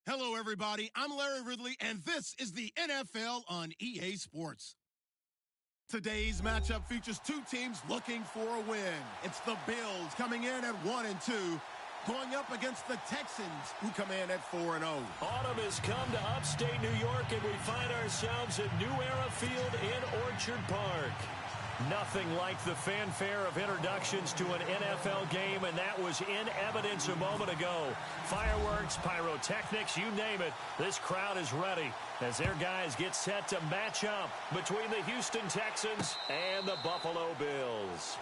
Hello, everybody. I'm Larry Ridley, and this is the NFL on EA Sports. Today's matchup features two teams looking for a win. It's the Bills coming in at 1-2, going up against the Texans, who come in at 4-0. Autumn has come to upstate New York, and we find ourselves at New Era Field in Orchard Park. Nothing like the fanfare of introductions to an NFL game, and that was in evidence a moment ago. Fireworks, pyrotechnics, you name it. This crowd is ready as their guys get set to match up between the Houston Texans and the Buffalo Bills.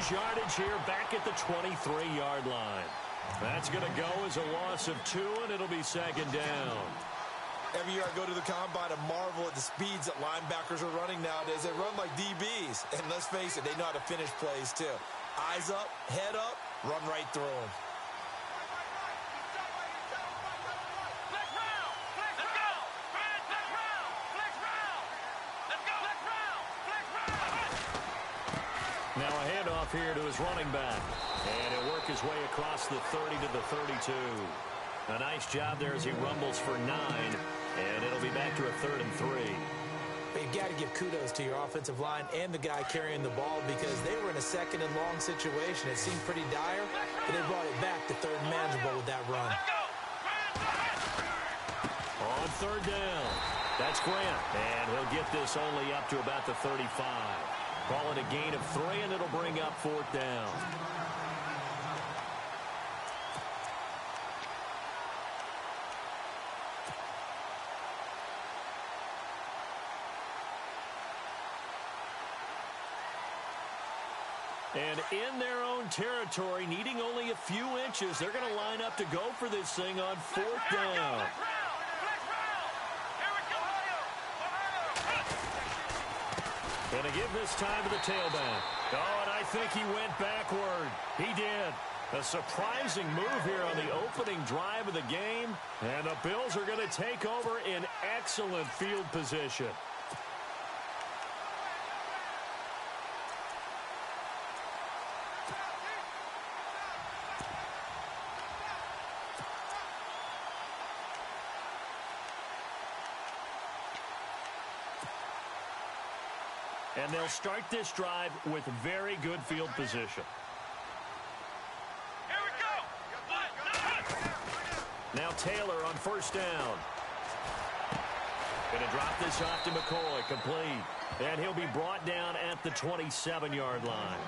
Yardage here back at the 23-yard line. That's going to go as a loss of 2, and it'll be second down. Every year I go to the combine and marvel at the speeds that linebackers are running nowadays. They run like DBs. And let's face it, they know how to finish plays too. Eyes up, head up, run right through them. Now a handoff here to his running back. And he'll work his way across the 30 to the 32. A nice job there as he rumbles for 9. And it'll be back to a 3rd and 3. But you've got to give kudos to your offensive line and the guy carrying the ball because they were in a 2nd and long situation. It seemed pretty dire, but they brought it back to 3rd and manageable with that run. On 3rd down, that's Grant. And he'll get this only up to about the 35. Call it a gain of 3, and it'll bring up 4th down. And in their own territory, needing only a few inches, they're going to line up to go for this thing on 4th down. Going to give this time to the tailback. Oh, and I think he went backward. He did. A surprising move here on the opening drive of the game. And the Bills are going to take over in excellent field position. And they'll start this drive with very good field position. Here we go. Now Taylor on 1st down. Going to drop this off to McCoy, complete. And he'll be brought down at the 27-yard line.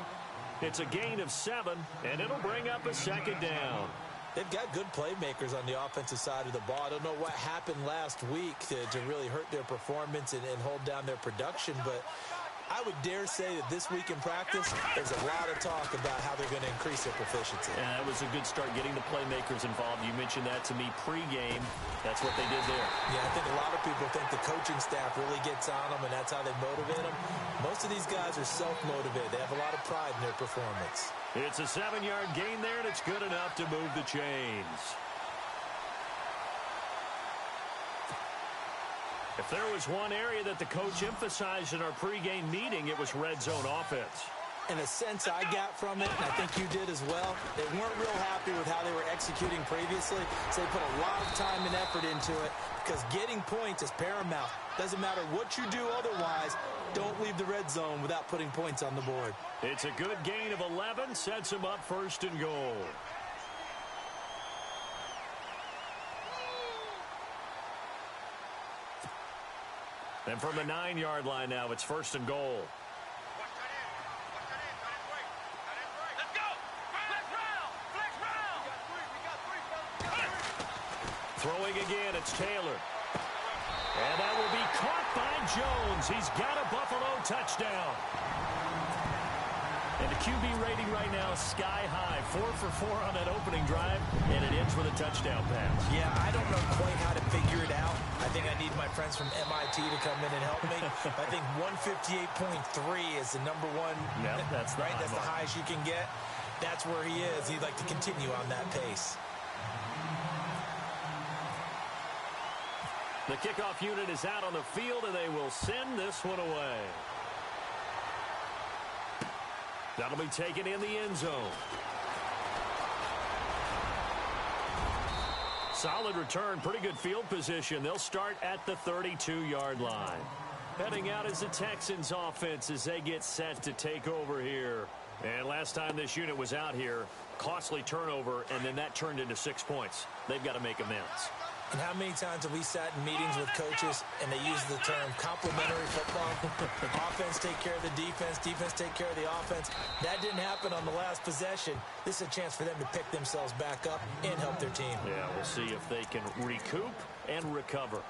It's a gain of 7, and it'll bring up a 2nd down. They've got good playmakers on the offensive side of the ball. I don't know what happened last week to really hurt their performance and hold down their production, but I would dare say that this week in practice, there's a lot of talk about how they're going to increase their proficiency. Yeah, that was a good start getting the playmakers involved. You mentioned that to me pregame. That's what they did there. Yeah, I think a lot of people think the coaching staff really gets on them, and that's how they motivate them. Most of these guys are self-motivated. They have a lot of pride in their performance. It's a 7-yard gain there, and it's good enough to move the chains. If there was one area that the coach emphasized in our pregame meeting, it was red zone offense. And the sense I got from it, and I think you did as well, they weren't real happy with how they were executing previously, so they put a lot of time and effort into it because getting points is paramount. Doesn't matter what you do otherwise, don't leave the red zone without putting points on the board. It's a good gain of 11, sets them up 1st and goal. And from the 9-yard line now, it's 1st and goal. Let's go. Flex round. Throwing again, it's Taylor. And that will be caught by Jones. He's got a Buffalo touchdown. And the QB rating right now, sky high. 4 for 4 on that opening drive, and it ends with a touchdown pass. Yeah, I don't know quite how to figure it out. I think I need my friends from MIT to come in and help me. I think 158.3 is the number one. Yep, that's the right. high That's the mark. highest you can get. That's where he is. He'd like to continue on that pace. The kickoff unit is out on the field, and they will send this one away. That'll be taken in the end zone. Solid return, pretty good field position. They'll start at the 32-yard line. Heading out is the Texans offense as they get set to take over here. And last time this unit was out here, costly turnover, and then that turned into 6 points. They've got to make amends. And how many times have we sat in meetings with coaches and they use the term complementary football? Offense take care of the defense, defense take care of the offense. That didn't happen on the last possession. This is a chance for them to pick themselves back up and help their team. Yeah, we'll see if they can recoup and recover.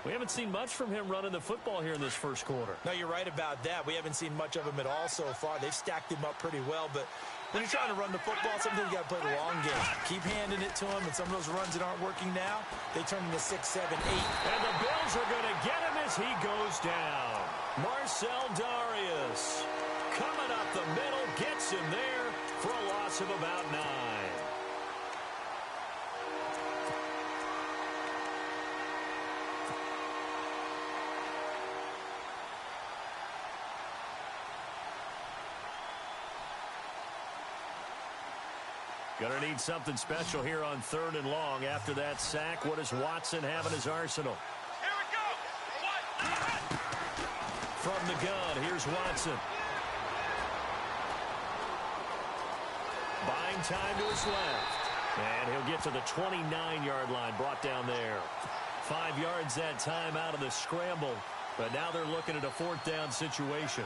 We haven't seen much from him running the football here in this first quarter. No, you're right about that. We haven't seen much of him at all so far. They've stacked him up pretty well, but when you're trying to run the football, sometimes you got to play the long game. Keep handing it to him, and some of those runs that aren't working now, they turn into 6, 7, 8. And the Bills are going to get him as he goes down. Marcell Dareus coming up the middle, gets him there for a loss of about 9. Gonna need something special here on 3rd and long. After that sack, what does Watson have in his arsenal? Here we go. From the gun, here's Watson. Buying time to his left. And he'll get to the 29-yard line, brought down there. 5 yards that time out of the scramble. But now they're looking at a 4th down situation.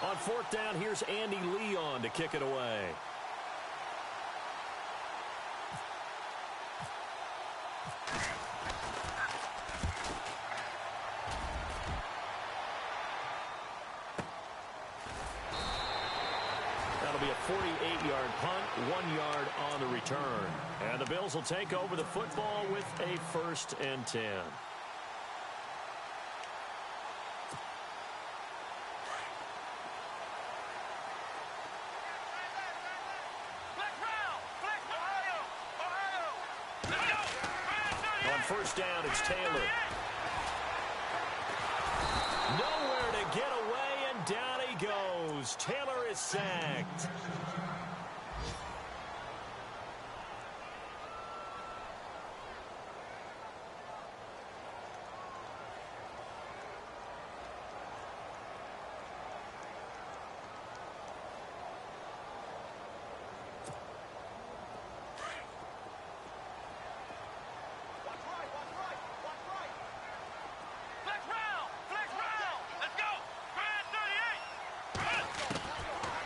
On 4th down, here's Andy Leon to kick it away. That'll be a 48-yard punt, 1 yard on the return. And the Bills will take over the football with a 1st and 10. On 1st down, it's Taylor. Nowhere to get away, and down he goes. Taylor is sacked.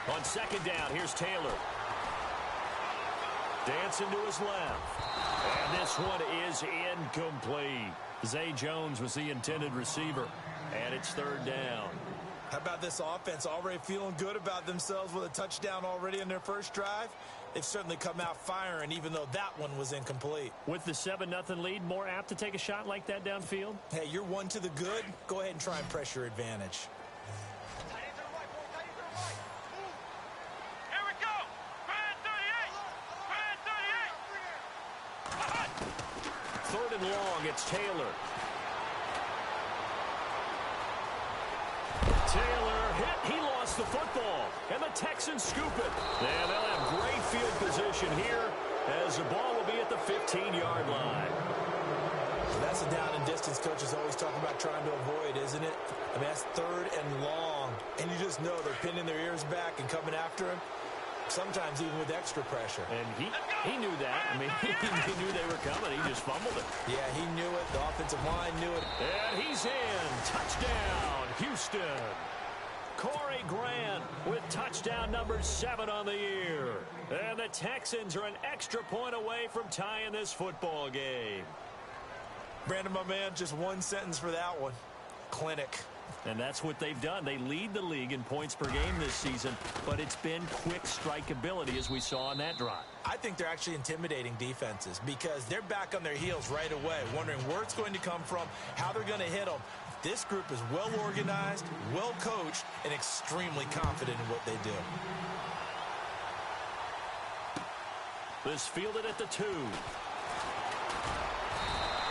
On 2nd down, here's Taylor. Dancing to his left. And this one is incomplete. Zay Jones was the intended receiver. And it's 3rd down. How about this offense already feeling good about themselves with a touchdown already in their first drive? They've certainly come out firing, even though that one was incomplete. With the 7-0 lead, more apt to take a shot like that downfield? Hey, you're 1 to the good. Go ahead and try and press your advantage. Here we go. Brand 38. 3rd and long, it's Taylor. Taylor hit. He lost the football. And the Texans scoop it. And they'll have great field position here as the ball will be at the 15-yard line. That's a down and distance coaches always talk about trying to avoid, isn't it? I mean, that's 3rd and long. And you just know they're pinning their ears back and coming after him. Sometimes even with extra pressure. And he knew that. I mean, he knew they were coming. He just fumbled it. Yeah, he knew it. The offensive line knew it. And he's in. Touchdown, Houston. Corey Grant with touchdown number 7 on the year. And the Texans are an extra point away from tying this football game. Brandon, my man, just one sentence for that one. Clinic. And that's what they've done. They lead the league in points per game this season, but it's been quick strikeability as we saw on that drive. I think they're actually intimidating defenses because they're back on their heels right away, wondering where it's going to come from, how they're going to hit them. This group is well organized, well coached, and extremely confident in what they do. This fielded at the 2.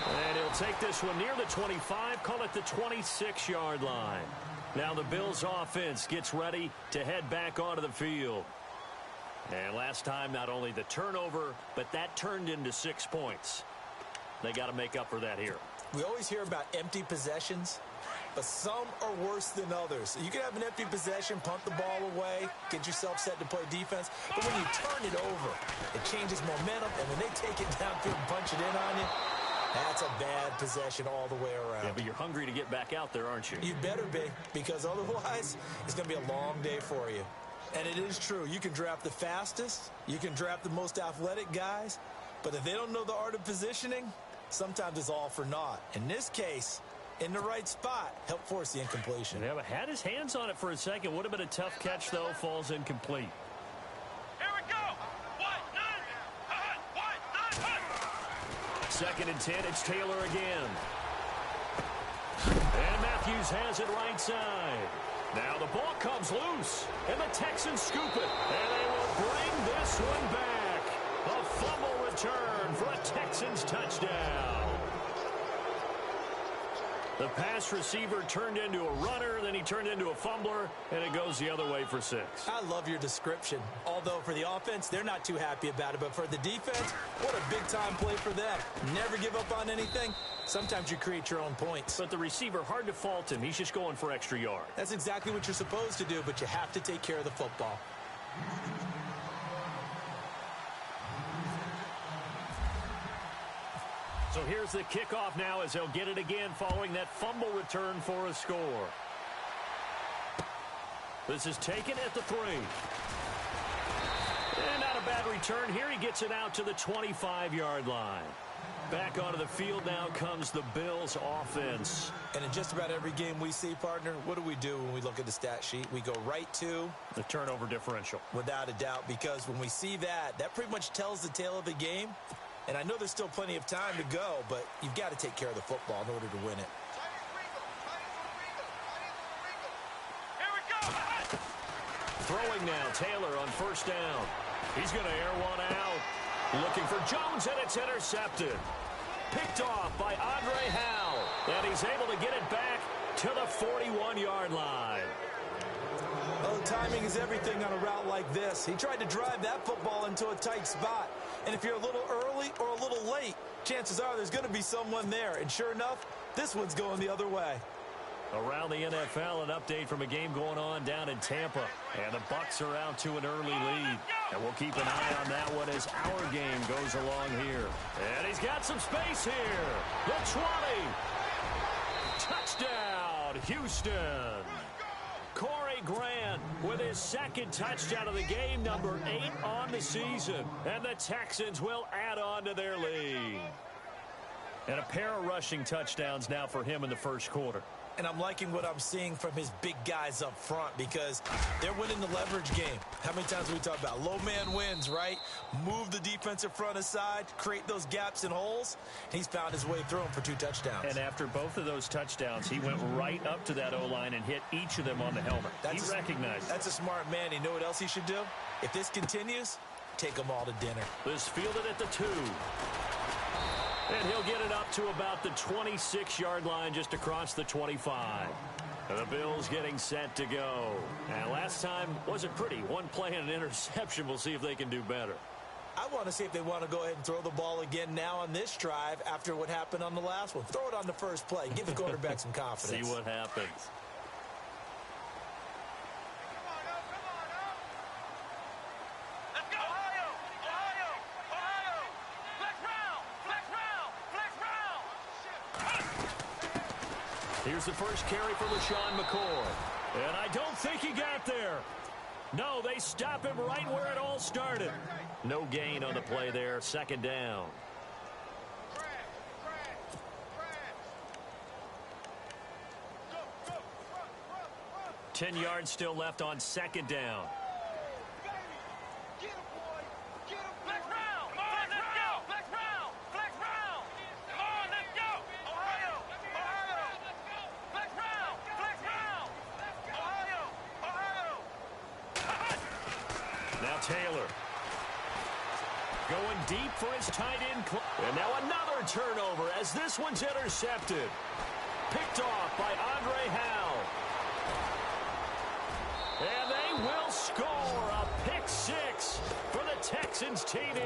And he'll take this one near the 25, call it the 26-yard line. Now the Bills offense gets ready to head back onto the field. And last time, not only the turnover, but that turned into 6 points. They got to make up for that here. We always hear about empty possessions, but some are worse than others. You can have an empty possession, punt the ball away, get yourself set to play defense, but when you turn it over, it changes momentum, and when they take it downfield and punch it in on you, that's a bad possession all the way around. Yeah, but you're hungry to get back out there, aren't you? You better be, because otherwise, it's going to be a long day for you. And it is true. You can draft the fastest. You can draft the most athletic guys. But if they don't know the art of positioning, sometimes it's all for naught. In this case, in the right spot, help force the incompletion. Yeah, but had his hands on it for a second. Would have been a tough catch, though. Falls incomplete. Here we go. 2nd and 10, it's Taylor again. And Matthews has it right side. Now the ball comes loose, and the Texans scoop it. And they will bring this one back. A fumble return for a Texans touchdown. The pass receiver turned into a runner, then he turned into a fumbler, and it goes the other way for 6. I love your description. Although for the offense, they're not too happy about it. But for the defense, what a big-time play for them. Never give up on anything. Sometimes you create your own points. But the receiver, hard to fault him. He's just going for extra yards. That's exactly what you're supposed to do, but you have to take care of the football. So here's the kickoff now as they'll get it again following that fumble return for a score. This is taken at the 3. And not a bad return here. He gets it out to the 25-yard line. Back onto the field now comes the Bills offense. And in just about every game we see, partner, what do we do when we look at the stat sheet? We go right to the turnover differential. Without a doubt, because when we see that, that pretty much tells the tale of the game. And I know there's still plenty of time to go, but you've got to take care of the football in order to win it. Here we go. Throwing now, Taylor on 1st down. He's going to air one out. Looking for Jones, and it's intercepted. Picked off by Andre Howell. And he's able to get it back to the 41-yard line. Oh, timing is everything on a route like this. He tried to drive that football into a tight spot. And if you're a little early or a little late, chances are there's going to be someone there. And sure enough, this one's going the other way. Around the NFL, an update from a game going on down in Tampa. And the Bucs are out to an early lead. And we'll keep an eye on that one as our game goes along here. And he's got some space here. The 20. Touchdown, Houston. Corey Grant with his 2nd touchdown of the game, number 8 on the season. And the Texans will add on to their lead. And a pair of rushing touchdowns now for him in the 1st quarter. And I'm liking what I'm seeing from his big guys up front because they're winning the leverage game. How many times do we talk about low man wins, right? Move the defensive front aside, create those gaps and holes. He's found his way through them for 2 touchdowns. And after both of those touchdowns, he went right up to that O-line and hit each of them on the helmet. He recognized. That's a smart man. You know what else he should do? If this continues, take them all to dinner. This fielded at the 2. And he'll get it up to about the 26-yard line just across the 25. And the Bills getting set to go. And last time wasn't pretty. One play and an interception. We'll see if they can do better. I want to see if they want to go ahead and throw the ball again now on this drive after what happened on the last one. Throw it on the first play. Give the quarterback some confidence. See what happens. Let's go. Ohio. Ohio. Ohio. Flex round. Flex round. Flex round. Here's the first carry for LaShawn McCoy. And I don't think he got there. No, they stop him right where it all started. No gain on the play there. 2nd down. 10 yards still left on second down. Get him, boy. Get him, flex round. Come on, let's go. Flex round. Flex round. Come on, let's go. Ohio. Ohio. Flex round. Flex round. Ohio. Ohio. Now Taylor. Going deep for his tight end. And now another turnover as this one's intercepted. Picked off by Andre Howell. And they will score a pick six for the Texans TD.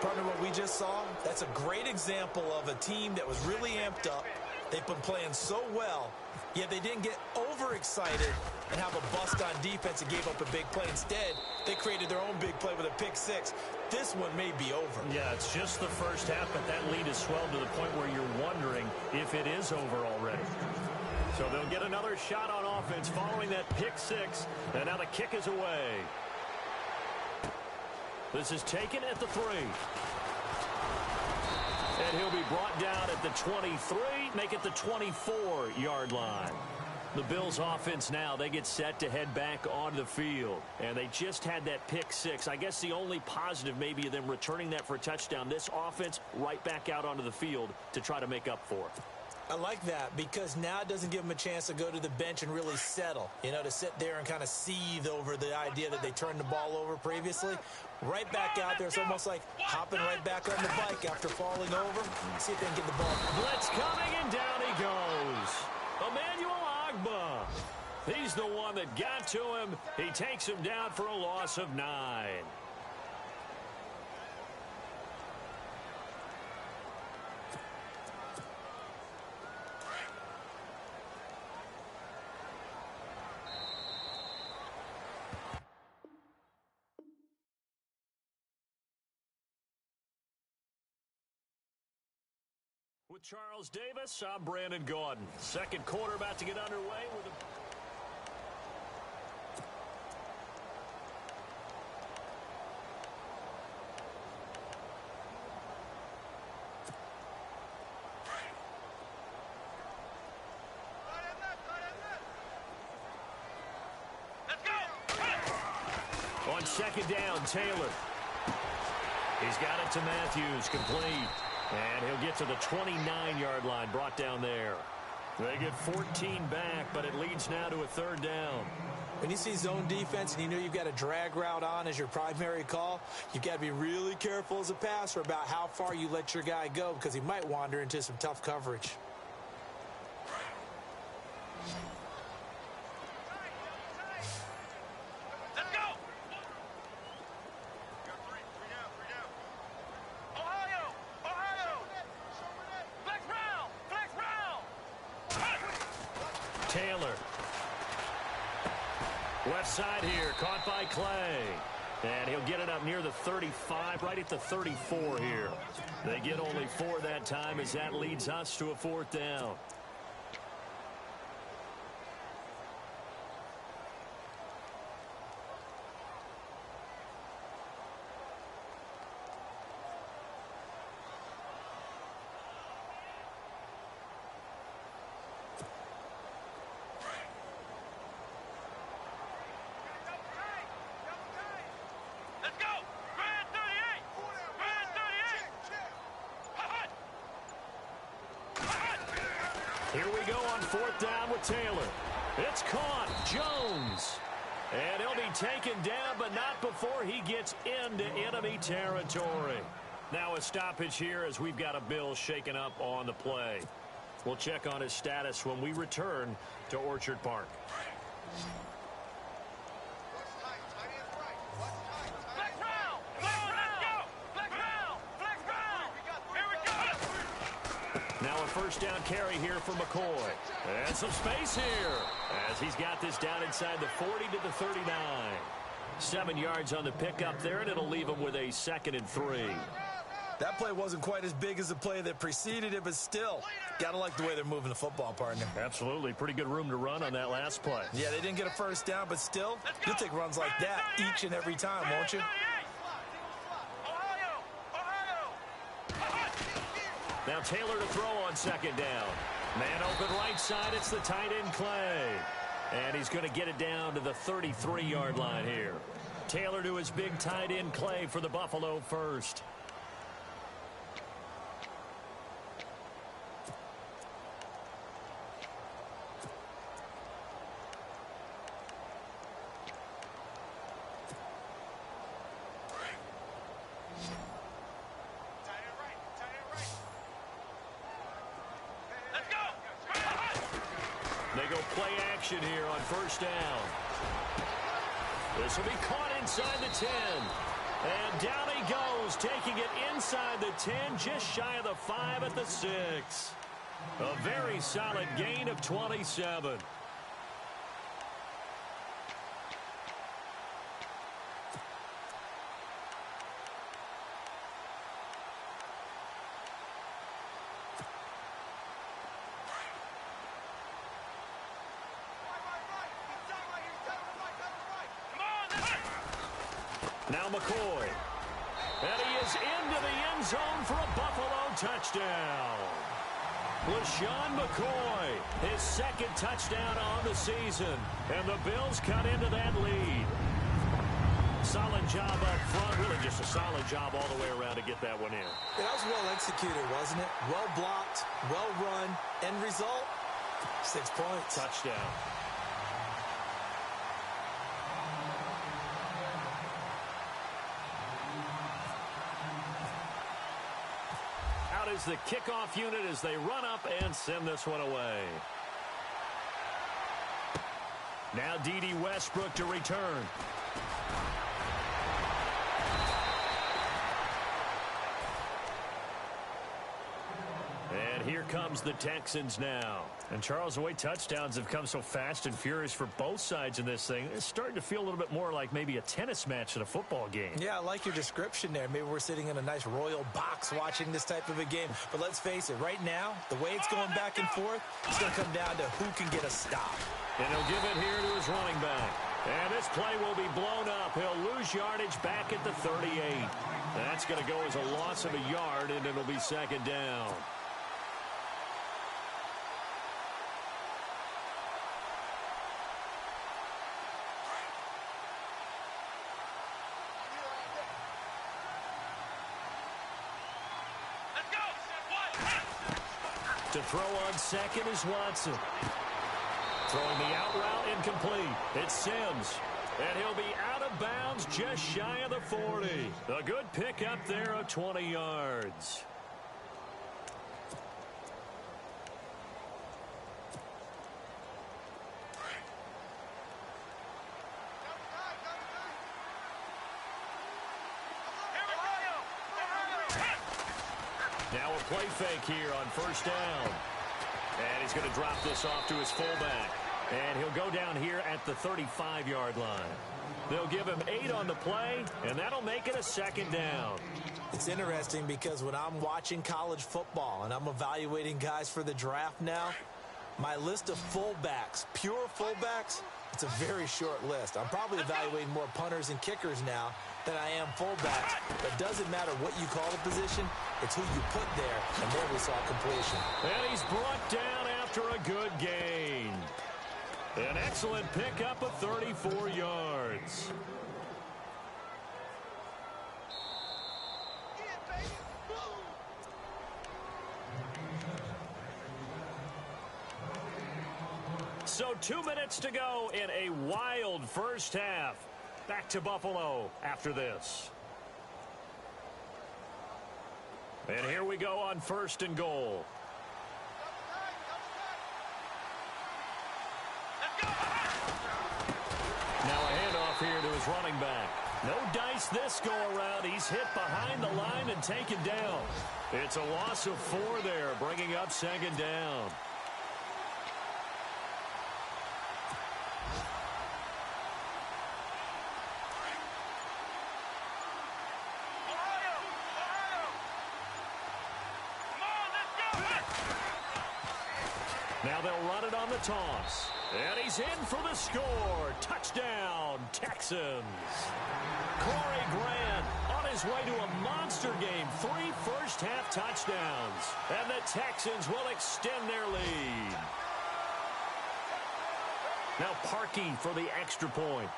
Partner, what we just saw, that's a great example of a team that was really amped up. They've been playing so well, yet they didn't get overexcited and have a bust on defense and gave up a big play. Instead, they created their own big play with a pick six. This one may be over. Yeah, it's just the first half, but that lead has swelled to the point where you're wondering if it is over already. So they'll get another shot on offense following that pick six, and now the kick is away. This is taken at the 3. And he'll be brought down at the 23, make it the 24-yard line. The Bills offense now, they get set to head back onto the field. And they just had that pick six. I guess the only positive maybe of them returning that for a touchdown. This offense right back out onto the field to try to make up for it. I like that because now it doesn't give them a chance to go to the bench and really settle, to sit there and kind of seethe over the idea that they turned the ball over previously. Right back out there. It's almost like hopping right back on the bike after falling over. See if they can get the ball. Blitz coming, and down he goes. Emmanuel Ogbah. He's the one that got to him. He takes him down for a loss of 9. With Charles Davis, I'm Brandon Gaudin. Second quarter about to get underway with a... Let's go. On second down, Taylor. He's got it to Matthews, complete. And he'll get to the 29-yard line, brought down there. They get 14 back, but it leads now to a third down. When you see zone defense and you know you've got a drag route on as your primary call, you've got to be really careful as a passer about how far you let your guy go because he might wander into some tough coverage. Let's go. Three down. Ohio. Ohio. Flex round. Flex round. Taylor. Left side here, caught by Clay. And he'll get it up near the 35, right at the 34 here. They get only 4 that time as that leads us to a fourth down. Let's go. Grand 38. Grand 38. Here we go on fourth down with Taylor. It's caught. Jones. And he'll be taken down, but not before he gets into enemy territory. Now a stoppage here as we've got a Bill shaken up on the play. We'll check on his status when we return to Orchard Park. Flex round. Flex round. Flex round. Flex round. Here we go. Now a first down carry here for McCoy. And some space here as he's got this down inside the 40 to the 39. 7 yards on the pickup there, and it'll leave him with a 2nd and 3. That play wasn't quite as big as the play that preceded it, but still, got to like the way they're moving the football, partner. Absolutely. Pretty good room to run on that last play. Yeah, they didn't get a first down, but still, you'll take runs like that each and every time, won't you? Ohio. Now Taylor to throw on second down. Man open right side, it's the tight end Clay. And he's going to get it down to the 33-yard line here. Taylor to his big tight end Clay for the Buffalo first. They go play action here on first down. This will be caught inside the 10. And down he goes, taking it inside the 10, just shy of the 5 at the 6. A very solid gain of 27. Now McCoy. And he is into the end zone for a Buffalo touchdown. LaShawn McCoy, his second touchdown on the season. And the Bills cut into that lead. Solid job up front. Really just a solid job all the way around to get that one in. That was well executed, wasn't it? Well blocked, well run. End result, 6 points. Touchdown. Out is the kickoff unit as they run up and send this one away. Now D.D. Westbrook to return. And here comes the Texans now. And Charles, the way touchdowns have come so fast and furious for both sides in this thing, it's starting to feel a little bit more like maybe a tennis match than a football game. Yeah, I like your description there. Maybe we're sitting in a nice royal box watching this type of a game. But let's face it, right now, the way it's going back and forth, it's going to come down to who can get a stop. And he'll give it here to his running back. And this play will be blown up. He'll lose yardage back at the 38. That's going to go as a loss of a yard, and it'll be second down. To throw on second is Watson. Throwing the out route incomplete. It's Sims. And he'll be out of bounds just shy of the 40. A good pickup there of 20 yards. Now a play fake here on first down. And he's going to drop this off to his fullback. And he'll go down here at the 35-yard line. They'll give him 8 on the play, and that'll make it a second down. It's interesting because when I'm watching college football and I'm evaluating guys for the draft now, my list of fullbacks, pure fullbacks, it's a very short list. I'm probably evaluating more punters and kickers now than I am fullbacks. But it doesn't matter what you call the position, it's who you put there, and there we saw completion. And he's brought down after a good gain. An excellent pickup of 34 yards. So 2 minutes to go in a wild first half. Back to Buffalo after this. And here we go on first and goal. Now a handoff here to his running back. No dice this go around. He's hit behind the line and taken down. It's a loss of 4 there, bringing up second down. Now they'll run it on the toss. And he's in for the score. Touchdown, Texans. Corey Grant on his his way to a monster game. 3 first-half touchdowns. And the Texans will extend their lead. Now Parkey for the extra point.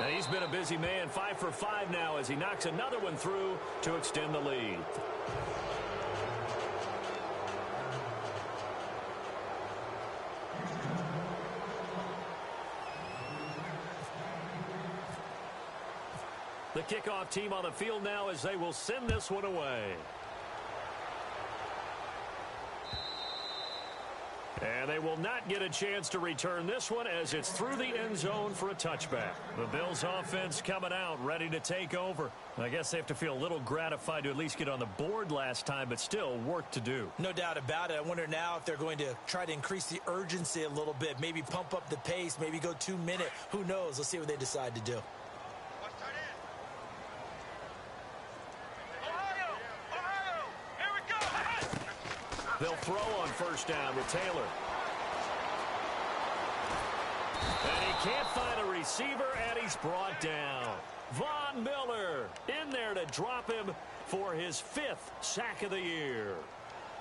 And he's been a busy man, 5 for 5 now as he knocks another one through to extend the lead. The kickoff team on the field now as they will send this one away. And they will not get a chance to return this one as it's through the end zone for a touchback. The Bills offense coming out, ready to take over. I guess they have to feel a little gratified to at least get on the board last time, but still work to do. No doubt about it. I wonder now if they're going to try to increase the urgency a little bit, maybe pump up the pace, maybe go 2-minute. Who knows? Let's see what they decide to do. They'll throw on first down with Taylor. And he can't find a receiver, and he's brought down. Von Miller in there to drop him for his 5th sack of the year.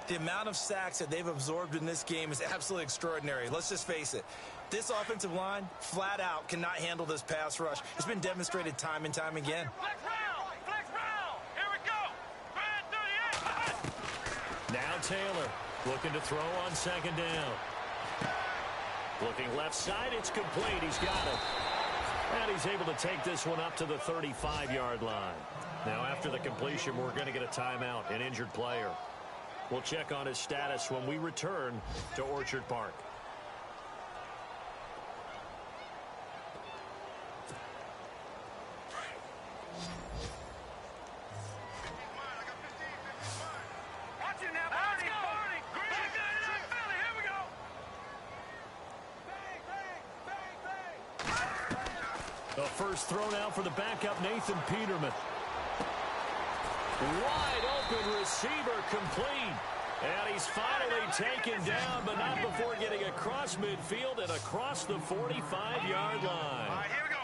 The amount of sacks that they've absorbed in this game is absolutely extraordinary. Let's just face it. This offensive line, flat out, cannot handle this pass rush. It's been demonstrated time and time again. Flex round! Flex round! Here we go! Grand 38! Now Taylor looking to throw on second down. Looking left side, it's complete. He's got it. And he's able to take this one up to the 35-yard line. Now after the completion, we're going to get a timeout, an injured player. We'll check on his status when we return to Orchard Park. The first throw now for the backup, Nathan Peterman. Wide open receiver complete. And he's finally taken down, but not before getting across midfield and across the 45-yard line. All right, here we go.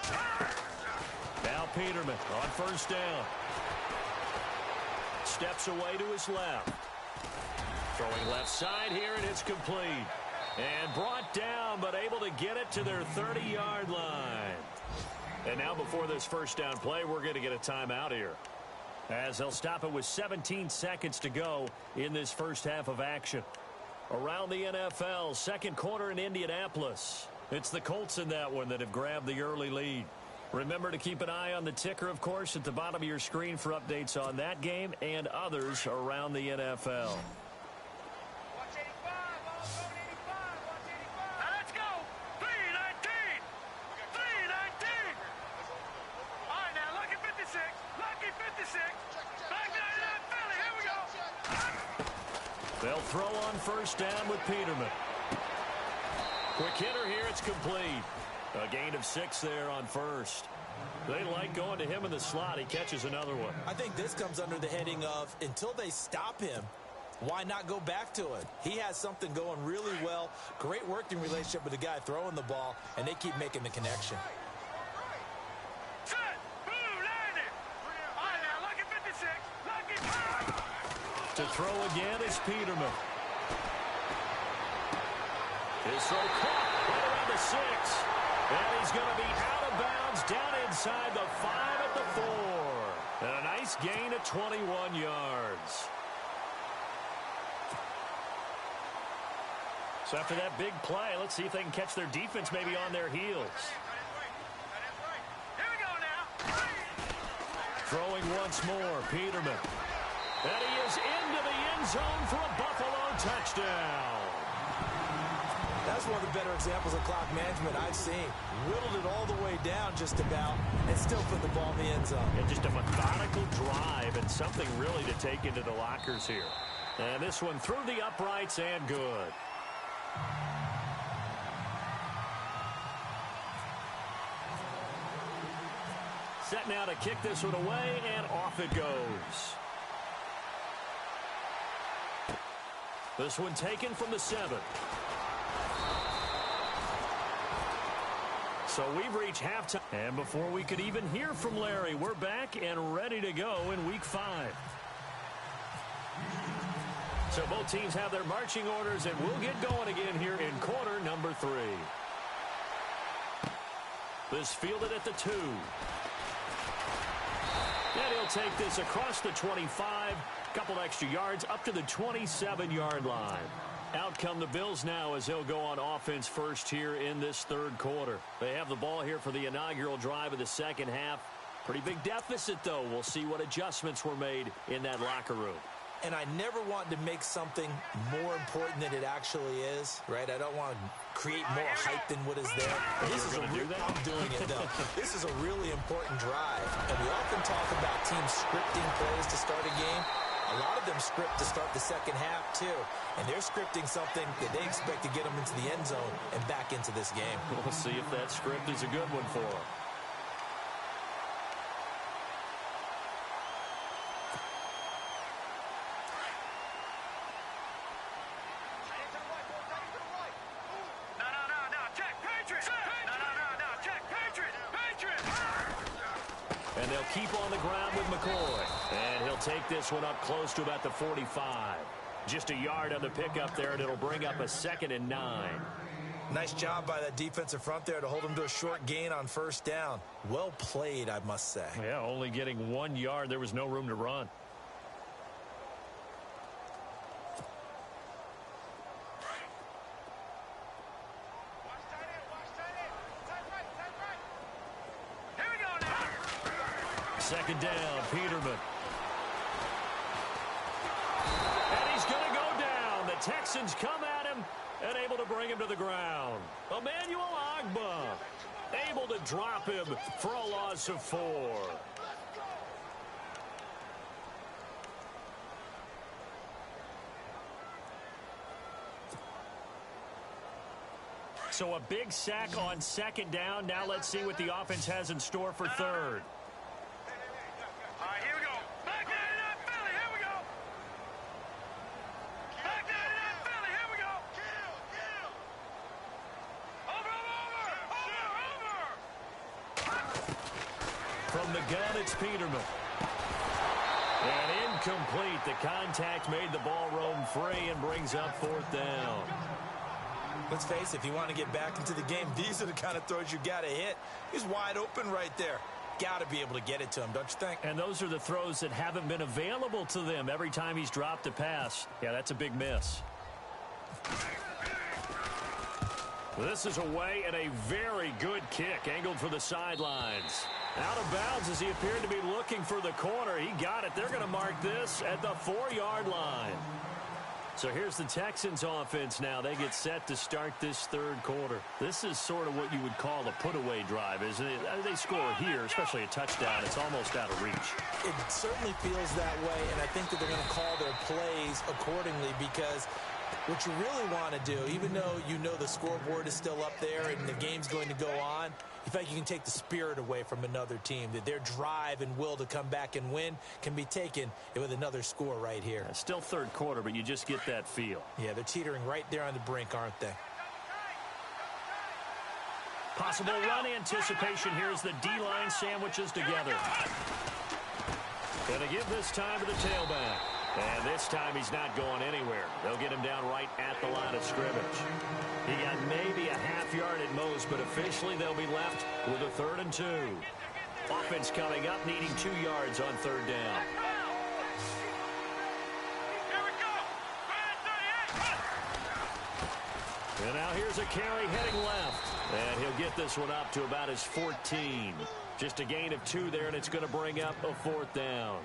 3-19. Now Peterman on first down. Steps away to his left. Throwing left side here, and it's complete. And brought down, but able to get it to their 30-yard line. And now before this first down play, we're going to get a timeout here, as they'll stop it with 17 seconds to go in this first half of action. Around the NFL, second quarter in Indianapolis. It's the Colts in that one that have grabbed the early lead. Remember to keep an eye on the ticker, of course, at the bottom of your screen for updates on that game and others around the NFL. They'll throw on first down with Peterman. Quick hitter here, it's complete. A gain of 6 there on first. They like going to him in the slot. He catches another one. I think this comes under the heading of, until they stop him, why not go back to it? He has something going really well. Great working relationship with the guy throwing the ball, and they keep making the connection. To throw again is Peterman. His throw caught right around the 6. And he's going to be out of bounds down inside the 5 at the 4. And a nice gain of 21 yards. So after that big play, let's see if they can catch their defense maybe on their heels. Here we go now. Throwing once more, Peterman. And he is into the end zone for a Buffalo touchdown. That's one of the better examples of clock management I've seen. Whittled it all the way down just about and still put the ball in the end zone. And just a methodical drive and something really to take into the lockers here. And this one through the uprights and good. Set now to kick this one away, and off it goes. This one taken from the 7. So we've reached halftime. And before we could even hear from Larry, we're back and ready to go in Week 5. So both teams have their marching orders, and we'll get going again here in quarter number 3. This fielded at the 2. And he'll take this across the 25, couple extra yards up to the 27-yard line. Out come the Bills now as they'll go on offense first here in this third quarter. They have the ball here for the inaugural drive of the second half. Pretty big deficit, though. We'll see what adjustments were made in that locker room. And I never want to make something more important than it actually is, right? I don't want to create more hype than what is there. This is I'm doing it, though. This is a really important drive. And we often talk about teams scripting plays to start a game. A lot of them script to start the second half, too. And they're scripting something that they expect to get them into the end zone and back into this game. We'll see if that script is a good one for them. And they'll keep on the ground with McCoy. And he'll take this one up close to about the 45. Just a yard on the pickup there, and it'll bring up a 2nd and 9. Nice job by that defensive front there to hold him to a short gain on first down. Well played, I must say. Yeah, only getting 1 yard. There was no room to run. Second down, Peterman. And he's going to go down. The Texans come at him and able to bring him to the ground. Emmanuel Ogbah able to drop him for a loss of 4. So a big sack on second down. Now let's see what the offense has in store for third. From the gun, it's Peterman. And incomplete. The contact made the ball roam free and brings up 4th down. Let's face it, if you want to get back into the game, these are the kind of throws you got to hit. He's wide open right there. Got to be able to get it to him, don't you think? And those are the throws that haven't been available to them every time he's dropped a pass. Yeah, that's a big miss. This is away and a very good kick angled for the sidelines. Out of bounds as he appeared to be looking for the corner. He got it. They're going to mark this at the 4-yard line. So here's the Texans offense now. They get set to start this third quarter. This is sort of what you would call a put-away drive, isn't it? They score here, especially a touchdown. It's almost out of reach. It certainly feels that way, and I think that they're going to call their plays accordingly because what you really want to do, even though you know the scoreboard is still up there and the game's going to go on, you feel like you can take the spirit away from another team, that their drive and will to come back and win can be taken with another score right here. Still third quarter, but you just get that feel. Yeah, they're teetering right there on the brink, aren't they? Possible run anticipation here as the D-line sandwiches together. Going to give this time to the tailback. And this time he's not going anywhere. They'll get him down right at the line of scrimmage. He got maybe a half yard at most, but officially they'll be left with a 3rd and 2. Offense coming up, needing 2 yards on third down. And now here's a carry heading left. And he'll get this one up to about his 14. Just a gain of 2 there, and it's going to bring up a 4th down.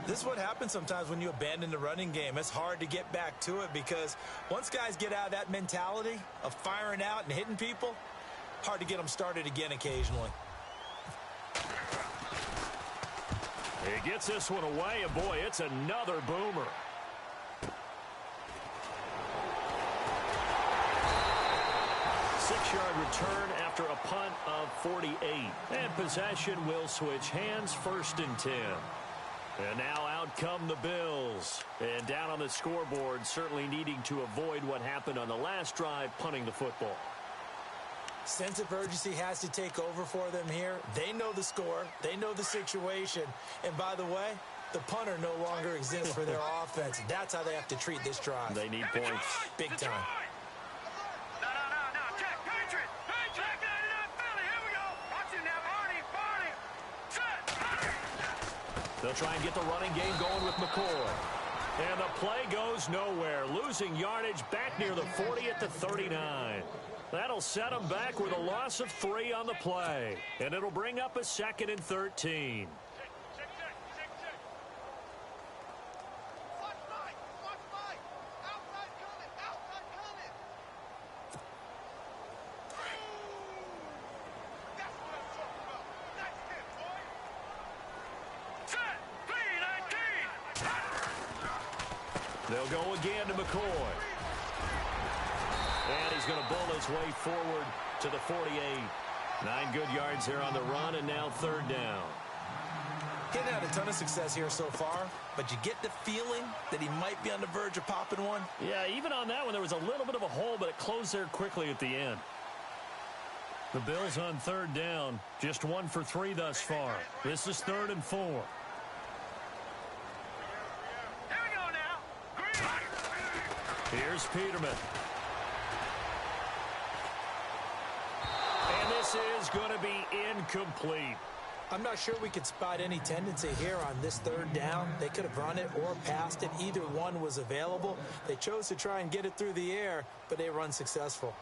This is what happens sometimes when you abandon the running game. It's hard to get back to it because once guys get out of that mentality of firing out and hitting people, hard to get them started again occasionally. He gets this one away, and boy, it's another boomer. Six-yard return after a punt of 48. And possession will switch hands, 1st and 10. And now out come the Bills. And down on the scoreboard, certainly needing to avoid what happened on the last drive, punting the football. Sense of urgency has to take over for them here. They know the score. They know the situation. And by the way, the punter no longer exists for their offense. That's how they have to treat this drive. They need points. Big time. No. Check. Patriot. Check 99 Philly. Here we go. Watch it now. Barney. Set. They'll try and get the running game going with McCoy. And the play goes nowhere. Losing yardage back near the 40 at the 39. That'll set them back with a loss of 3 on the play. And it'll bring up a 2nd and 13. Watch Mike. Outside coming. That's what I'm talking about. Nice hit, boy. Set. B-19. They'll go again to McCoy. And he's going to bull his way forward to the 48. 9 good yards there on the run, and now 3rd down. Getting had a ton of success here so far, but you get the feeling that he might be on the verge of popping one. Yeah, even on that one, there was a little bit of a hole, but it closed there quickly at the end. The Bills on 3rd down, just 1 for 3 thus far. This is 3rd and 4. Here we go now. Green. Here's Peterman. And this is going to be incomplete. I'm not sure we could spot any tendency here on this 3rd down. They could have run it or passed it. Either one was available. They chose to try and get it through the air, but they were unsuccessful.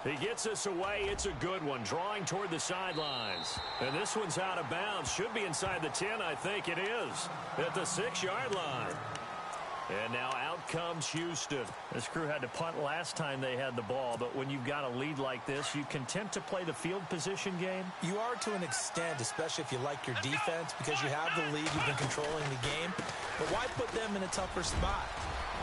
He gets us away. It's a good one, drawing toward the sidelines. And this one's out of bounds. Should be inside the 10, I think it is, at the 6-yard line. And now out comes Houston. This crew had to punt last time they had the ball, but when you've got a lead like this, you content to play the field position game? You are to an extent, especially if you like your defense, because you have the lead, you've been controlling the game. But why put them in a tougher spot?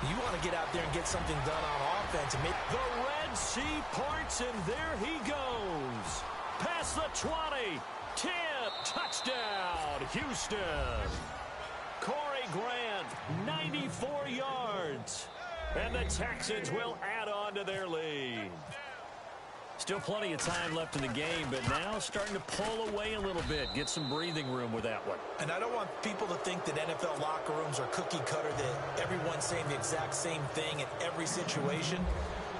You want to get out there and get something done on offense. And make the Red Sea parts, and there he goes. Past the 20. 10. Touchdown, Houston. Corey Grant, 94 yards. And the Texans will add on to their lead. Still plenty of time left in the game, but now starting to pull away a little bit. Get some breathing room with that one. And I don't want people to think that NFL locker rooms are cookie cutter, that everyone's saying the exact same thing in every situation.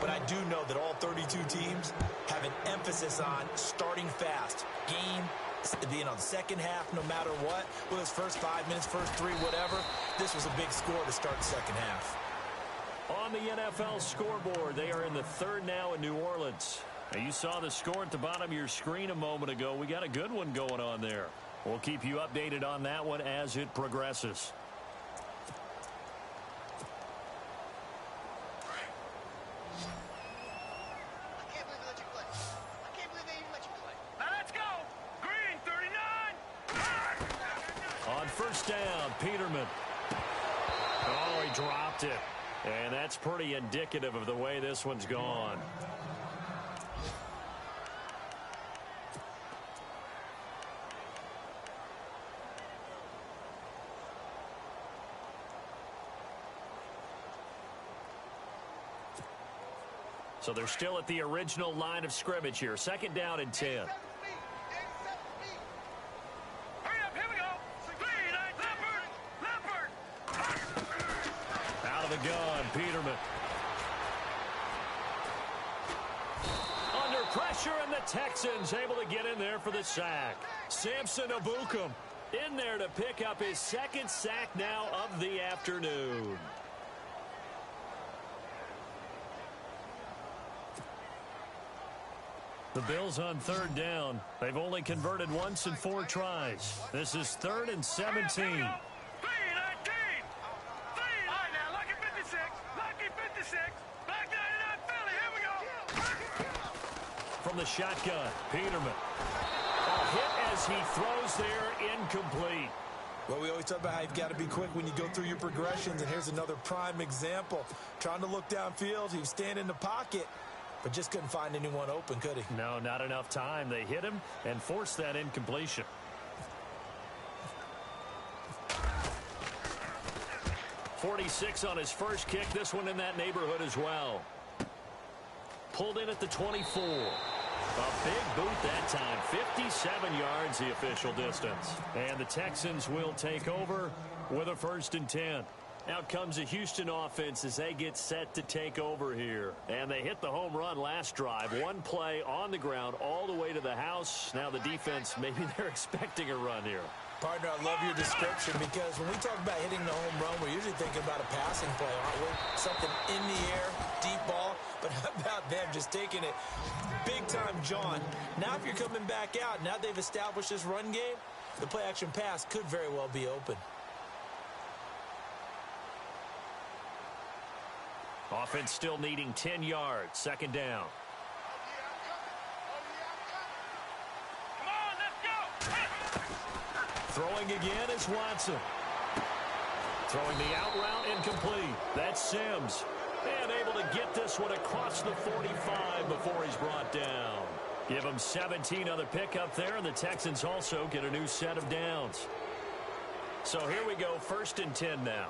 But I do know that all 32 teams have an emphasis on starting fast. Game, being on the second half no matter what. Whether it's first 5 minutes, first 3, whatever. This was a big score to start the second half. On the NFL scoreboard, they are in the 3rd now in New Orleans. Now, you saw the score at the bottom of your screen a moment ago. We got a good one going on there. We'll keep you updated on that one as it progresses. I can't believe they let you play. I can't believe they even let you play. Now let's go. Green, 39. On 1st down, Peterman. Oh, he dropped it. And that's pretty indicative of the way this one's gone. So they're still at the original line of scrimmage here. 2nd down and 10. Hurry up, here we go. Green, Leopard. Out of the gun, Peterman. Under pressure, and the Texans able to get in there for the sack. Samson Ebukam in there to pick up his 2nd sack now of the afternoon. The Bills on 3rd down. They've only converted once in 4 tries. This is 3rd and 17. 3, 19. 3. All right, now, lucky 56. Lucky 56. Black 99 Philly. Here we go. From the shotgun, Peterman. A hit as he throws there, incomplete. Well, we always talk about how you've got to be quick when you go through your progressions, and here's another prime example. Trying to look downfield, he was standing in the pocket, but just couldn't find anyone open, could he? No, not enough time. They hit him and forced that incompletion. 46 on his first kick. This one in that neighborhood as well. Pulled in at the 24. A big boot that time. 57 yards the official distance. And the Texans will take over with a 1st and 10. Out comes the Houston offense as they get set to take over here. And they hit the home run last drive. One play on the ground all the way to the house. Now the defense, maybe they're expecting a run here. Partner, I love your description because when we talk about hitting the home run, we're usually thinking about a passing play, aren't we? Something in the air, deep ball. But how about them just taking it big time, John? Now if you're coming back out, now they've established this run game, the play-action pass could very well be open. Offense still needing 10 yards. 2nd down. Come on, let's go. Throwing again is Watson. Throwing the out route incomplete. That's Sims. And able to get this one across the 45 before he's brought down. Give him 17 on the pickup there, and the Texans also get a new set of downs. So here we go, 1st and 10 now.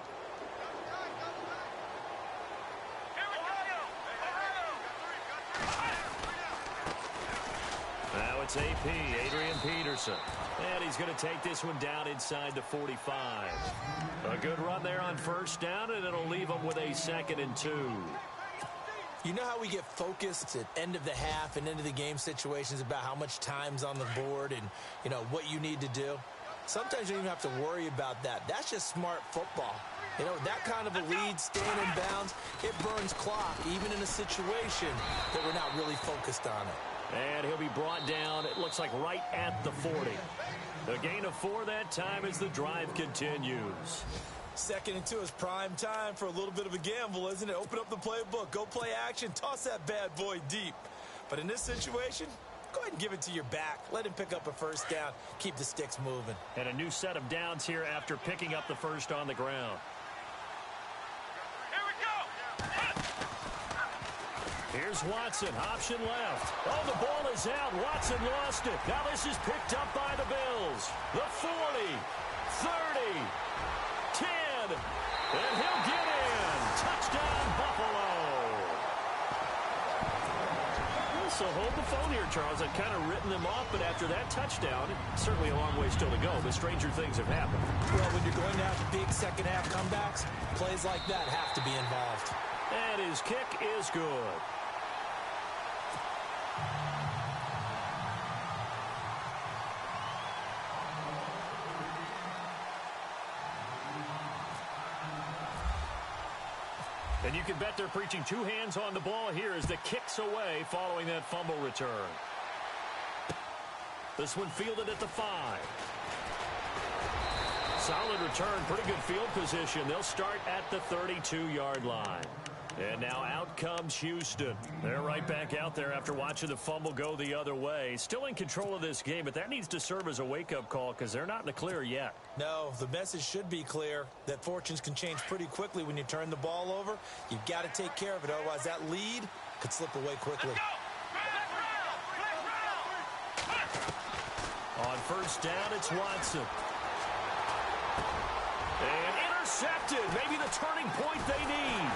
Now it's AP, Adrian Peterson. And he's going to take this one down inside the 45. A good run there on 1st down, and it'll leave him with a 2nd and 2. You know how we get focused at end of the half and end of the game situations about how much time's on the board and, you know, what you need to do? Sometimes you don't even have to worry about that. That's just smart football. You know, that kind of a lead, staying in bounds, it burns clock, even in a situation that we're not really focused on it. And he'll be brought down, it looks like right at the 40. The gain of 4 that time as the drive continues. 2nd and 2 is prime time for a little bit of a gamble, isn't it? Open up the playbook, go play action, toss that bad boy deep. But in this situation, go ahead and give it to your back. Let him pick up a 1st down, keep the sticks moving. And a new set of downs here after picking up the 1st on the ground. Here we go. Here's Watson, option left. Oh, the ball is out. Watson lost it. Now this is picked up by the Bills. The 40, 30, 10, and he'll get in. Touchdown, Buffalo. So hold the phone here, Charles. I've kind of written them off, but after that touchdown, certainly a long way still to go, but stranger things have happened. Well, when you're going to have big second-half comebacks, plays like that have to be involved. And his kick is good. And you can bet they're preaching 2 hands on the ball here as the kick's away following that fumble return. This one fielded at the 5. Solid return, pretty good field position. They'll start at the 32-yard line. And now out comes Houston. They're right back out there after watching the fumble go the other way. Still in control of this game, but that needs to serve as a wake-up call because they're not in the clear yet. No, the message should be clear that fortunes can change pretty quickly when you turn the ball over. You've got to take care of it, otherwise that lead could slip away quickly. On 1st down, it's Watson. And intercepted. Maybe the turning point they need.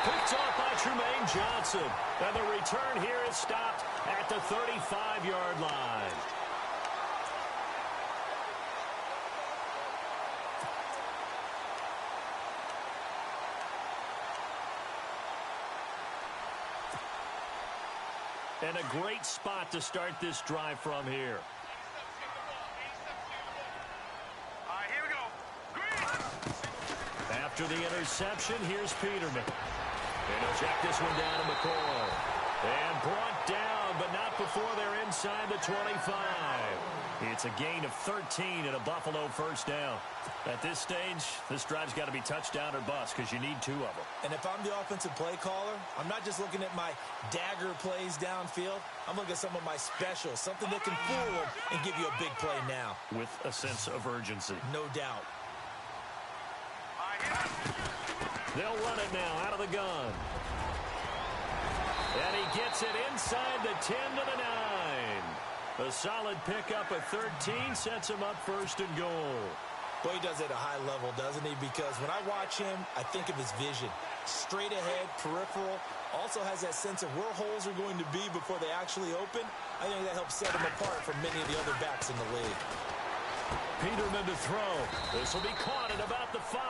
Picked off by Trumaine Johnson. And the return here is stopped at the 35-yard line. And a great spot to start this drive from here. All right, here we go. After the interception, here's Peterman. And he'll check this one down to McCoy. And brought down, but not before they're inside the 25. It's a gain of 13 and a Buffalo 1st down. At this stage, this drive's got to be touchdown or bust because you need 2 of them. And if I'm the offensive play caller, I'm not just looking at my dagger plays downfield. I'm looking at some of my specials, something that can fool them and give you a big play now. With a sense of urgency. No doubt. All right, here. They'll run it now out of the gun. And he gets it inside the 10 to the 9. A solid pickup at 13 sets him up 1st and goal. Well, he does it at a high level, doesn't he? Because when I watch him, I think of his vision. Straight ahead, peripheral. Also has that sense of where holes are going to be before they actually open. I think that helps set him apart from many of the other backs in the league. Peterman to throw. This will be caught at about the 5.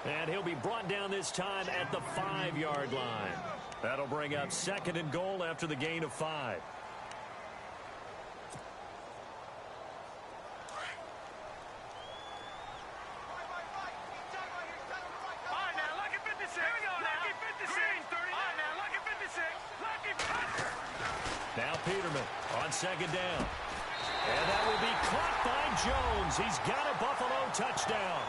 And he'll be brought down this time at the 5-yard line. That'll bring up 2nd and goal after the gain of 5. Now Peterman on 2nd down. And that will be caught by Jones. He's got a Buffalo touchdown.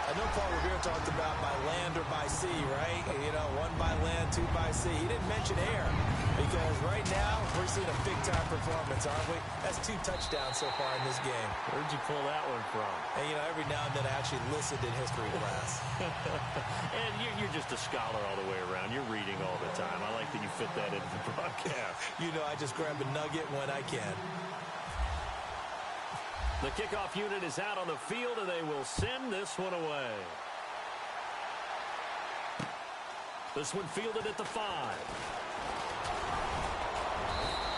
I know Paul Revere talked about by land or by sea, right? You know, 1 by land, 2 by sea. He didn't mention air because right now we're seeing a big-time performance, aren't we? That's 2 touchdowns so far in this game. Where'd you pull that one from? And, you know, every now and then I actually listened in history class. And you're just a scholar all the way around. You're reading all the time. I like that you fit that into the broadcast. You know, I just grab a nugget when I can. The kickoff unit is out on the field, and they will send this one away. This one fielded at the 5.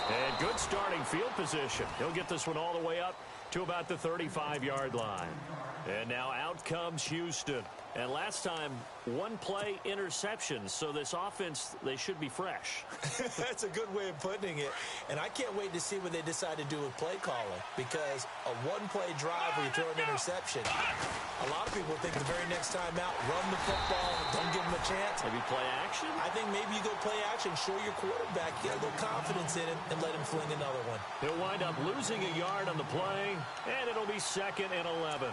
And good starting field position. He'll get this one all the way up to about the 35-yard line. And now out comes Houston. And last time, 1 play interception. So this offense, they should be fresh. That's a good way of putting it. And I can't wait to see what they decide to do with play calling. Because a 1-play drive where you throw an interception, a lot of people think the very next time out, run the football, don't give them a chance. Maybe play action? I think maybe you go play action, show your quarterback, get a little confidence in him, and let him fling another one. He'll wind up losing a yard on the play, and it'll be 2nd and 11.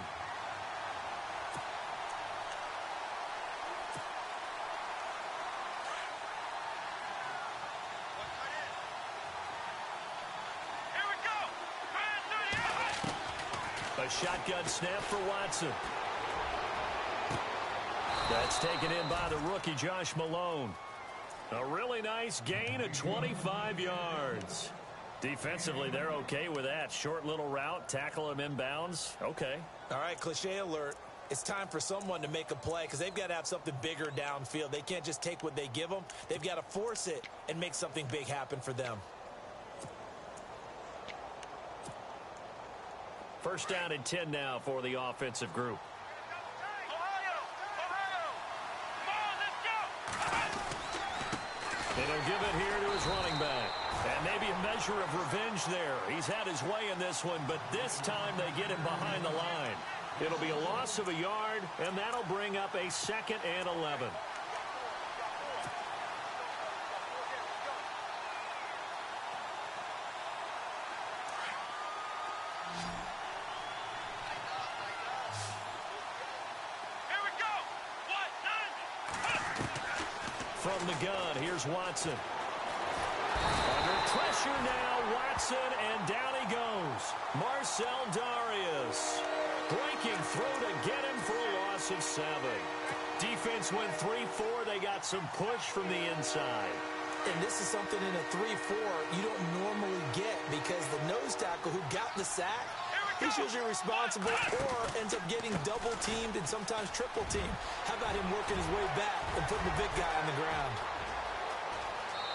A shotgun snap for Watson. That's taken in by the rookie, Josh Malone. A really nice gain of 25 yards. Defensively, they're okay with that. Short little route, tackle him inbounds. Okay. All right, cliche alert. It's time for someone to make a play because they've got to have something bigger downfield. They can't just take what they give them. They've got to force it and make something big happen for them. 1st down and 10 now for the offensive group. And he'll give it here to his running back. And maybe a measure of revenge there. He's had his way in this one, but this time they get him behind the line. It'll be a loss of a yard, and that'll bring up a 2nd and 11. From the gun, here's Watson. Under pressure now, Watson, and down he goes. Marcel Darius breaking through to get him for a loss of 7. Defense went 3-4. They got some push from the inside. And this is something in a 3-4 you don't normally get because the nose tackle who got the sack, he's usually responsible or ends up getting double-teamed and sometimes triple-teamed. How about him working his way back and putting the big guy on the ground?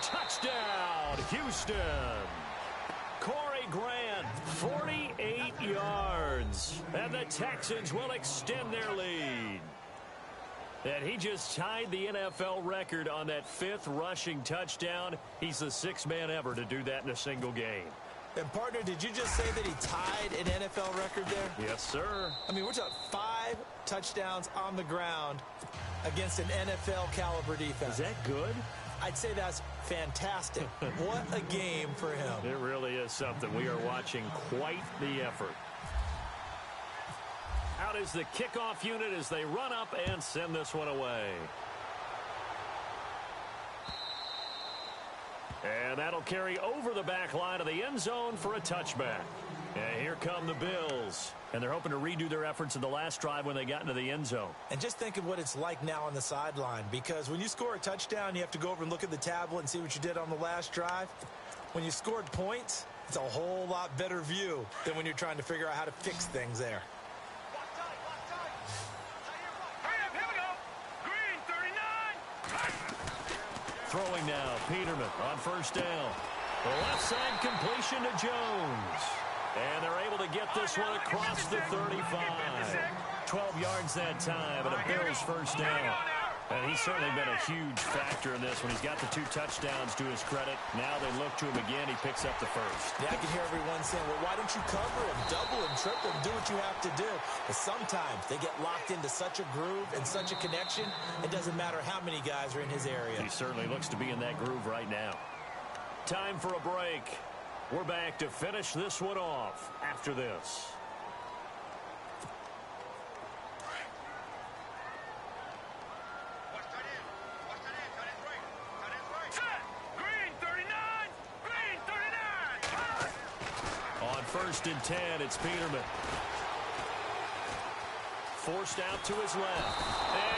Touchdown, Houston. Corey Grant, 48 yards. And the Texans will extend their lead. And he just tied the NFL record on that 5th rushing touchdown. He's the 6th man ever to do that in a single game. And, partner, did you just say that he tied an NFL record there? Yes, sir. I mean, we're talking 5 touchdowns on the ground against an NFL-caliber defense. Is that good? I'd say that's fantastic. What a game for him. It really is something. We are watching quite the effort. Out is the kickoff unit as they run up and send this one away. And that'll carry over the back line of the end zone for a touchback. And here come the Bills. And they're hoping to redo their efforts in the last drive when they got into the end zone. And just think of what it's like now on the sideline. Because when you score a touchdown, you have to go over and look at the tablet and see what you did on the last drive. When you scored points, It's a whole lot better view than when you're trying to figure out how to fix things there. Here we go. Green 39. Throwing now, Peterman on first down. The left side completion to Jones. And they're able to get this one across the 35. 12 yards that time, and a Bills first down. And he's certainly been a huge factor in this when he's got the 2 touchdowns to his credit. Now they look to him again. He picks up the first. Yeah, I can hear everyone saying, well, why don't you cover him, double him, triple him, do what you have to do. But sometimes they get locked into such a groove and such a connection, it doesn't matter how many guys are in his area. He certainly looks to be in that groove right now. Time for a break. We're back to finish this one off after this. Green 39. Green 39. On 1st and 10, it's Peterman. Forced out to his left.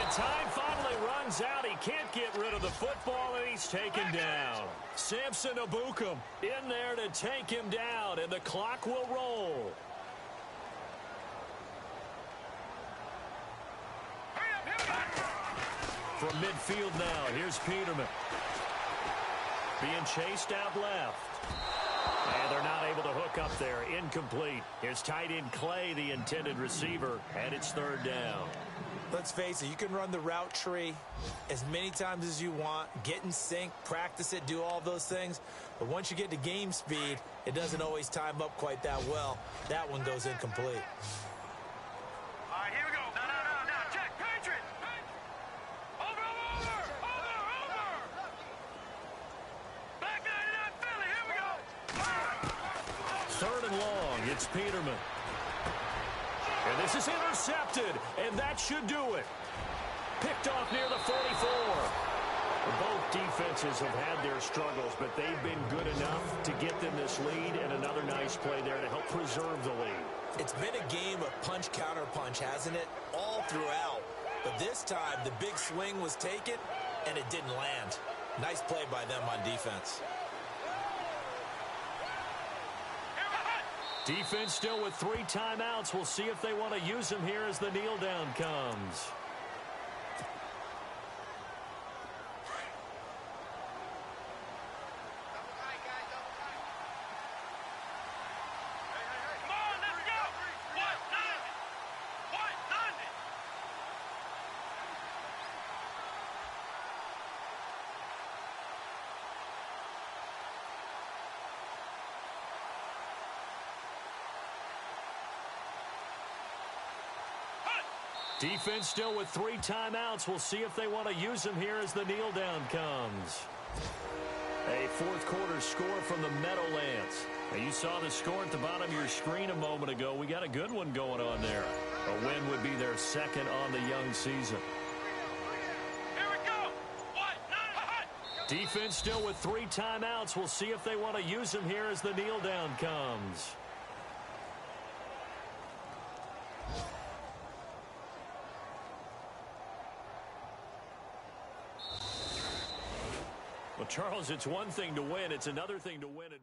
And time finally runs out. He can't get rid of the football, and he's taken down. Samson Ebukam in there to take him down, and the clock will roll. From midfield now, here's Peterman. Being chased out left. And they're not able to hook up there. Incomplete. Here's tight end Clay, the intended receiver, and it's 3rd down. Let's face it, you can run the route tree as many times as you want, get in sync, practice it, do all those things. But once you get to game speed, it doesn't always time up quite that well. That one goes incomplete. All right, here we go. Now, check. Patriot. Over. Black 99 Philly, here we go. 3rd and long, it's Peterman. And this is intercepted, and that should do it. Picked off near the 44. Both defenses have had their struggles, but they've been good enough to get them this lead, and another nice play there to help preserve the lead. It's been a game of punch-counter-punch, hasn't it? All throughout. But this time, the big swing was taken, and it didn't land. Nice play by them on defense. Defense still with 3 timeouts. We'll see if they want to use them here as the kneel down comes. Come on, let's go. What? Defense still with 3 timeouts. We'll see if they want to use them here as the kneel down comes. A 4th quarter score from the Meadowlands. Now, you saw the score at the bottom of your screen a moment ago. We got a good one going on there. A win would be their 2nd on the young season. Here we go. What? Defense still with 3 timeouts. We'll see if they want to use them here as the kneel down comes. Well, Charles, it's one thing to win. It's another thing to win and